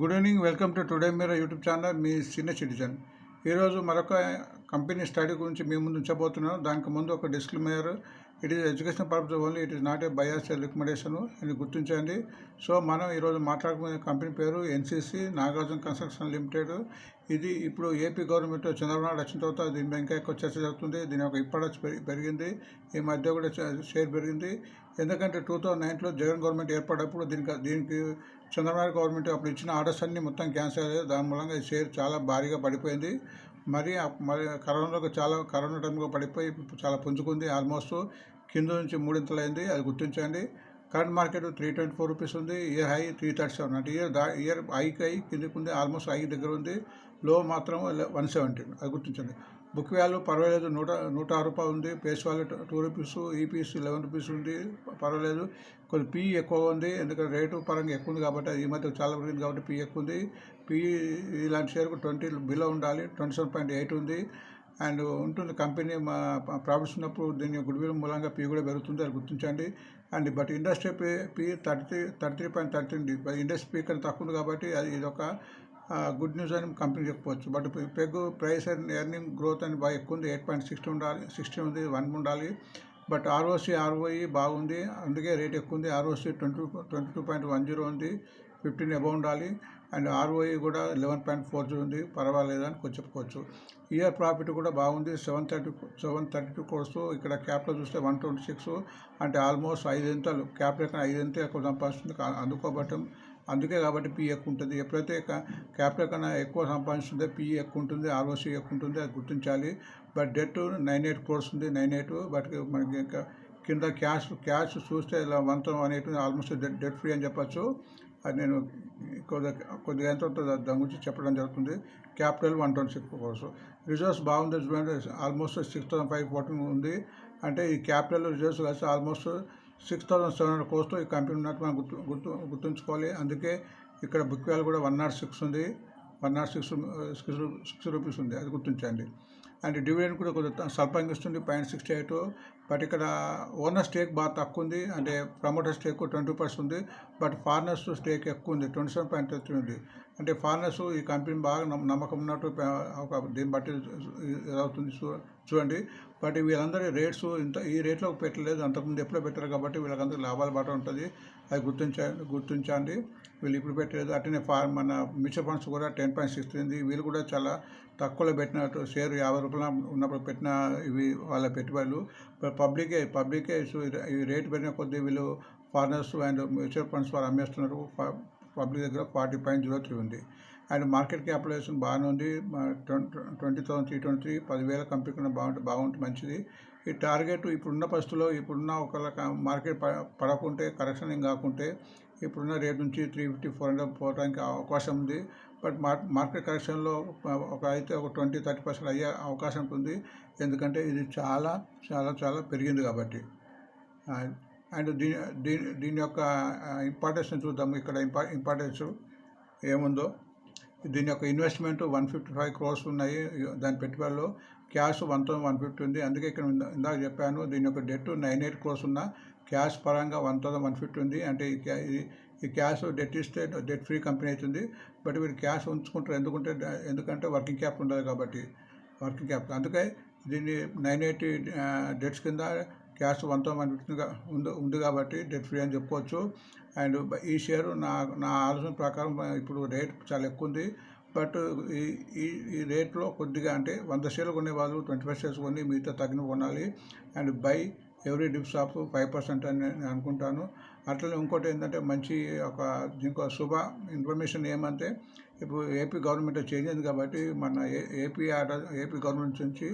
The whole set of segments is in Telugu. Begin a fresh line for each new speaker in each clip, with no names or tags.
Good evening. Welcome to today Meera YouTube channel. Me senior citizen. ఈరోజు మరొక కంపెనీ స్టడీ గురించి మీ ముందు ఉంచబోతున్నాను. దానికి ముందు ఒక disclaimer. It is education purpose only, it is not a bias recommendation అని గుర్తించండి. సో మనం ఈరోజు మాట్లాడుకునే కంపెనీ పేరు ఎన్సీసీ నాగార్జున కన్స్ట్రక్షన్ లిమిటెడ్. ఇది ఇప్పుడు ఏపీ గవర్నమెంట్ చంద్రబాబు నాయుడు వచ్చిన తర్వాత దీని మీద ఇంకా ఎక్కువ చర్చ జరుగుతుంది. దీని యొక్క ఇంపార్టెన్స్ పెరిగింది. ఈ మధ్య కూడా షేర్ పెరిగింది. ఎందుకంటే 2009లో జగన్ గవర్నమెంట్ ఏర్పడినప్పుడు దీనికి చంద్రబాబు గవర్నమెంట్ అప్పుడు ఇచ్చిన ఆర్డర్స్ అన్నీ మొత్తం క్యాన్సిల్ అయ్యాయి. దాని మూలంగా ఈ షేర్ చాలా భారీగా పడిపోయింది. మరి కరోనా టైంలో పడిపోయి చాలా పుంజుకుంది. ఆల్మోస్ట్ కింద నుంచి మూడింతలైంది. అది గుర్తించండి. కరెంట్ మార్కెట్ 324 రూపీస్ ఉంది. Year high 337. అంటే ఇయర్ హైకి కిందకి ఉంది. ఆల్మోస్ట్ హై దగ్గర ఉంది. లో మాత్రం 170. అది గుర్తించండి. బుక్ వాల్యూ పర్వాలేదు, 106 రూపాయలు ఉంది. Face value 2 rupees. EPS 11 rupees ఉంది. పర్వాలేదు. కొంచెం పీ ఎక్కువ ఉంది, ఎందుకంటే రేటు పరంగా ఎక్కువ ఉంది కాబట్టి. ఈ మధ్య చాలా పెరిగింది కాబట్టి పీ ఎక్కువ ఉంది. పీ ఇలాంటి షేర్కు 20 బిలో ఉండాలి. 27.8 ఉంది. అండ్ ఉంటుంది. కంపెనీ ప్రాఫిట్స్ ఉన్నప్పుడు దీని గుడ్విల్ మూలంగా పీ కూడా పెరుగుతుంది. అది గుర్తించండి. అండ్ బట్ ఇండస్ట్రీ పీ 33.30 ఉంది. ఇండస్ట్రీ పీ కన్నా తక్కువ ఉంది కాబట్టి ఇది ఒక గుడ్ న్యూస్ అని కంపెనీ చెప్పుకోవచ్చు. But peg price and earning growth అని బాగా ఎక్కువ ఉంది. 8.60 ఉండాలి. 16 ఉంది. 1 ఉండాలి. బట్ ROE బాగుంది, అందుకే రేట్ ఎక్కువ ఉంది. ROC 22.10 ఉంది. 15 అబౌవ్ ఉండాలి. అండ్ ROE కూడా 11.40 ఉంది. పర్వాలేదు అని చెప్పుకోవచ్చు. ఇయర్ ప్రాఫిట్ కూడా బాగుంది. 732 crores. ఇక్కడ క్యాపిటల్ చూస్తే 126, అంటే ఆల్మోస్ట్ 5 క్యాపిటల్ కన్నా 5 ఎక్కువ సంపాదిస్తుంది. అందుకే కాబట్టి పీ ఎక్కువ ఉంటుంది. ఎప్పుడైతే క్యాపిటల్ కన్నా ఎక్కువ సంపాదిస్తుందో పీ ఎక్కువ ఉంటుంది, ROC ఎక్కువ ఉంటుంది. అది గుర్తించాలి. బట్ డెట్ 98 crores ఉంది. 98. బట్ మనకి ఇంకా కింద క్యాష్ చూస్తే ఇలా 118 ఆల్మోస్ట్ డెట్ ఫ్రీ అని చెప్పచ్చు. అది నేను కొద్దిగా ఎంత ఉంటుందో దాని గురించి చెప్పడం జరుగుతుంది. Capital 126 crores. రిజర్వ్స్ బాగుంది చూడండి. ఆల్మోస్ట్ 6,514 ఉంది. అంటే ఈ క్యాపిటల్ రిజర్వ్స్ కలిసి ఆల్మోస్ట్ 6,700 crores ఈ కంపెనీ ఉన్నట్టు మనం గుర్తుంచుకోవాలి. అందుకే ఇక్కడ బుక్ వాల్యూ కూడా 106 ఉంది. 106 రూపీస్ ఉంది. అది గుర్తించండి. అండ్ డివిడెండ్ కూడా కొంచెం స్వల్పంగా ఇస్తుంది, 0.68. బట్ ఇక్కడ ఓనర్ స్టేక్ బాగా తక్కువ ఉంది. అంటే ప్రమోటర్ స్టేక్ 20% ఉంది. బట్ ఫారినర్స్ స్టేక్ ఎక్కువ ఉంది, 27.33 ఉంది. అంటే ఫారినర్స్ ఈ కంపెనీ బాగా నమ్మకం ఉన్నట్టు దీన్ని బట్టి అవుతుంది చూడండి. బట్ వీళ్ళందరి రేట్స్ ఈ రేట్లో పెట్టలేదు, అంతకుముందు ఎప్పుడో పెట్టారు కాబట్టి వీళ్ళకందరూ లాభాల బాట ఉంటుంది. అది గుర్తించండి. వీళ్ళు ఇప్పుడు పెట్టలేదు. అట్లనే మన మ్యూచువల్ ఫండ్స్ కూడా 10.63. వీళ్ళు కూడా చాలా తక్కువలో పెట్టినట్టు షేర్ 50 రూపాయలు ఉన్నప్పుడు పెట్టిన ఇవి వాళ్ళ పెట్టుబడులు. పబ్లికే ఈ రేటు పెరిగిన కొద్దీ వీళ్ళు ఫారినర్స్ అండ్ మ్యూచువల్ ఫండ్స్ వారు అమ్మేస్తున్నారు. పబ్లిక్ దగ్గర 40.03 ఉంది. అండ్ మార్కెట్ క్యాపిటలైజేషన్ బాగానే ఉంది. 20,323. 10,000 కంపెనీ కన్నా బాగుంటుంది, మంచిది. ఈ టార్గెట్ ఇప్పుడున్న పరిస్థితుల్లో ఇప్పుడున్న ఒక మార్కెట్ పడకుంటే, కరెక్షన్ ఏం కాకుంటే ఇప్పుడున్న రేట్ నుంచి 350, 400 పోవడానికి అవకాశం ఉంది. బట్ మార్కెట్ కరెక్షన్లో ఒక 20-30% అయ్యే అవకాశం ఉంటుంది. ఎందుకంటే ఇది చాలా చాలా చాలా పెరిగింది కాబట్టి. అండ్ దీని యొక్క ఇంపార్టెన్స్ చూద్దాము. ఇక్కడ ఇంపార్టెన్స్ ఏముందో. దీని యొక్క ఇన్వెస్ట్మెంట్ 155 crores ఉన్నాయి. దాని పెట్టుబడిలో క్యాష్ 1,150 ఉంది. అందుకే ఇక్కడ ఇందాక చెప్పాను. దీని యొక్క డెట్ 98 crores ఉన్న క్యాష్ పరంగా 1,150 ఉంది. అంటే ఈ క్యాష్ డెట్ ఇస్తే డెట్ ఫ్రీ కంపెనీ అవుతుంది. బట్ వీళ్ళు క్యాష్ ఉంచుకుంటారు. ఎందుకంటే వర్కింగ్ క్యాపిటల్ ఉండదు కాబట్టి. అందుకే దీన్ని 980 డెట్స్ కింద క్యాష్ 1,150 ఉంది కాబట్టి డెట్ ఫ్రీ అని చెప్పుకోవచ్చు. అండ్ ఈ షేరు నా ఆలోచన ప్రకారం ఇప్పుడు రేట్ చాలా ఎక్కువ ఉంది. బట్ ఈ రేట్లో కొద్దిగా, అంటే 100 షేర్లు కొనే వాళ్ళు 25 షేర్స్ కొని మిగతా తగిన కొనాలి. And by every dips of 5% అని నేను అనుకుంటాను. అట్లనే ఇంకోటి ఏంటంటే మంచి ఇంకో శుభ ఇన్ఫర్మేషన్ ఏమంటే, ఇప్పుడు ఏపీ గవర్నమెంట్ చేంజ్ అయింది కాబట్టి మన ఏపీ గవర్నమెంట్ నుంచి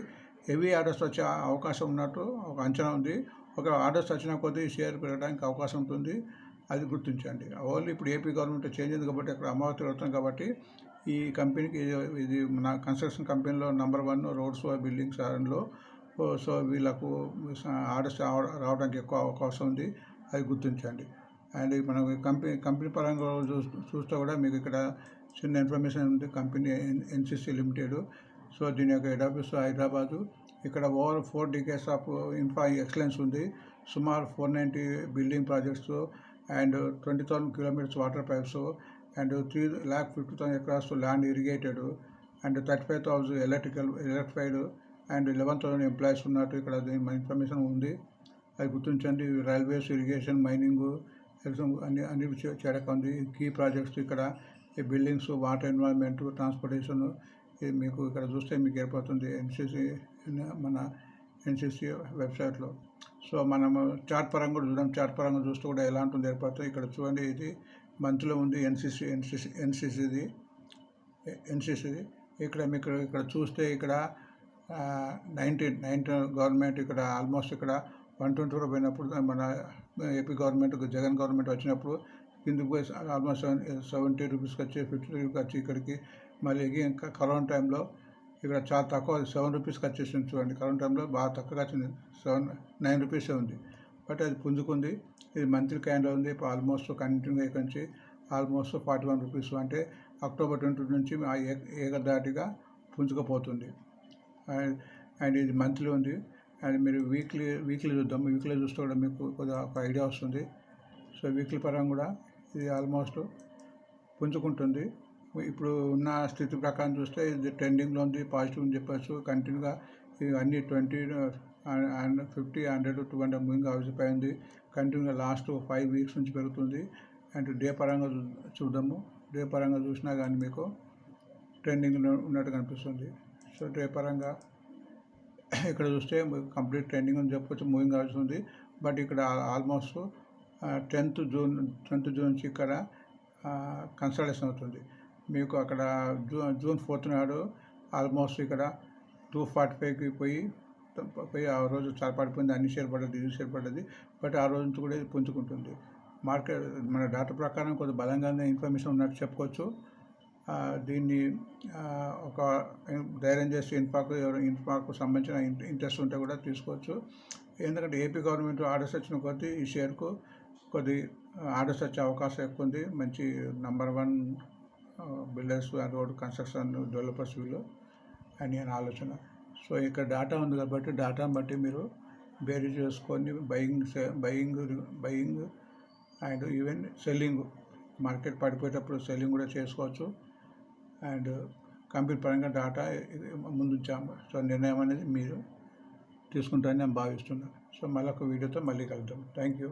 హెవీ ఆర్డర్స్ వచ్చే అవకాశం ఉన్నట్టు ఒక అంచనా ఉంది. ఒక ఆర్డర్స్ వచ్చిన కొద్దీ షేర్ పెరగడానికి అవకాశం ఉంటుంది. అది గుర్తించండి. ఓన్లీ ఇప్పుడు ఏపీ గవర్నమెంట్ చేంజ్ అయింది కాబట్టి అక్కడ అమరావతి అవుతుంది కాబట్టి ఈ కంపెనీకి ఇది మన కన్స్ట్రక్షన్ కంపెనీలో నెంబర్ 1 రోడ్స్ బిల్డింగ్స్ లో. సో వీళ్ళకు ఆర్డర్స్ రావడానికి ఎక్కువ అవకాశం ఉంది. అది గుర్తించండి. అండ్ మన కంపెనీ పరంగా చూస్తే కూడా మీకు ఇక్కడ చిన్న ఇన్ఫర్మేషన్ ఉంది. Company NCC limited. సో దీని యొక్క హెడ్ ఆఫీస్ హైదరాబాదు. ఇక్కడ over 4 decades of infra excellence ఉంది. సుమారు 490 building projects and 20,000 kilometers water pipes and 3,50,000 acres land irrigated, and 35,000 electrified, and 11,000 employees ఉన్నట్టు ఇక్కడ ఇన్ఫర్మేషన్ ఉంది. అది గుర్తించండి. రైల్వేస్, ఇరిగేషన్, మైనింగ్ అన్ని చేయడం ఉంది. కీ ప్రాజెక్ట్స్ ఇక్కడ ఈ బిల్డింగ్స్, వాటర్, ఎన్వైర్న్మెంట్, ట్రాన్స్పోర్టేషన్ ఇది మీకు ఇక్కడ చూస్తే మీకు ఏర్పడుతుంది మన ఎన్సిసి వెబ్సైట్లో. సో మనము చార్ట్ పరంగా కూడా చూద్దాం. చార్ట్ పరంగా చూస్తే కూడా ఎలా ఉంటుంది ఏర్పడుతుంది. ఇక్కడ చూడండి, ఇది మంత్లో ఉంది ఎన్సిసిది. ఇక్కడ మీకు ఇక్కడ చూస్తే ఇక్కడ 19 గవర్నమెంట్ ఇక్కడ ఆల్మోస్ట్ ఇక్కడ 120 పోయినప్పుడు మన ఏపీ గవర్నమెంట్, జగన్ గవర్నమెంట్ వచ్చినప్పుడు కిందకి పోయి ఆల్మోస్ట్ 70 రూపీస్కి వచ్చి 50 రూపీస్కి వచ్చి ఇక్కడికి మళ్ళీ ఇంకా కరోనా టైంలో ఇక్కడ చాలా తక్కువ 7 రూపీస్కి వచ్చేసింది. చూడండి, కరోనా టైంలో బాగా తక్కువగా వచ్చింది, 9 రూపీసే ఉంది. బట్ అది పుంజుకుంది. ఇది మంత్లీ కైండ్లో ఉంది. ఆల్మోస్ట్ కంటిన్యూగా ఇక్కడ నుంచి ఆల్మోస్ట్ 41 రూపీస్, అంటే అక్టోబర్ 20 నుంచి ఏకదాటిగా పుంజుకపోతుంది. అండ్ ఇది మంత్లీ ఉంది. అండ్ మీరు వీక్లీ చూద్దాం. వీక్లీ చూస్తే కూడా మీకు కొద్దిగా ఒక ఐడియా వస్తుంది. సో వీక్లీ పరంగా కూడా ఇది ఆల్మోస్ట్ పుంజుకుంటుంది. ఇప్పుడు ఉన్న స్థితి ప్రకారం చూస్తే ఇది ట్రెండింగ్లో ఉంది, పాజిటివ్ అని చెప్పచ్చు. కంటిన్యూగా ఇది అన్ని 20 అండ్ 50, 100, 200 మూవింగ్ అవసరం అయింది. కంటిన్యూగా లాస్ట్ 5 వీక్స్ నుంచి పెరుగుతుంది. అండ్ డే పరంగా చూద్దాము. డే పరంగా చూసినా కానీ మీకు ట్రెండింగ్ ఉన్నట్టు కనిపిస్తుంది. సో డే పరంగా ఇక్కడ చూస్తే కంప్లీట్ ట్రెండింగ్ అని చెప్పొచ్చు, మూవింగ్ అవుతుంది. బట్ ఇక్కడ ఆల్మోస్ట్ 10th జూన్ నుంచి ఇక్కడ కన్సల్టేషన్ అవుతుంది. మీకు అక్కడ జూన్ 4th నాడు ఆల్మోస్ట్ ఇక్కడ 245కి పోయి ఆ రోజు చాలా పడిపోయింది. అన్ని షేర్ పడ్డది, ఇది షేర్ పడ్డది. బట్ ఆ రోజు నుంచి కూడా ఇది పుంజుకుంటుంది. మార్కెట్ మన డేటా ప్రకారం కొంచెం బలంగానే ఇన్ఫర్మేషన్ ఉన్నట్టు చెప్పుకోవచ్చు. దీన్ని ఒక ధైర్యం చేసి ఇన్ఫాకు సంబంధించిన ఇంట్రెస్ట్ ఉంటే కూడా తీసుకోవచ్చు. ఎందుకంటే ఏపీ గవర్నమెంట్ ఆర్డర్స్ వచ్చిన కొద్దీ ఈ షేర్కు కొద్ది ఆర్డర్స్ వచ్చే అవకాశం ఎక్కువ ఉంది. మంచి number 1 builders and road construction developers వీళ్ళు అని ఆలోచన. సో ఇక్కడ డేటా ఉంది కాబట్టి డేటాను బట్టి మీరు బేరీ చేసుకొని buying and even selling, market పడిపోయేటప్పుడు సెల్లింగ్ కూడా చేసుకోవచ్చు. అండ్ కంపెనీ పరంగా డేటా ముందుంచాము. సో నిర్ణయం అనేది మీరు తీసుకుంటారని నేను భావిస్తున్నాను. సో మళ్ళీ ఒక వీడియోతో మళ్ళీ కలుద్దాం. Thank you.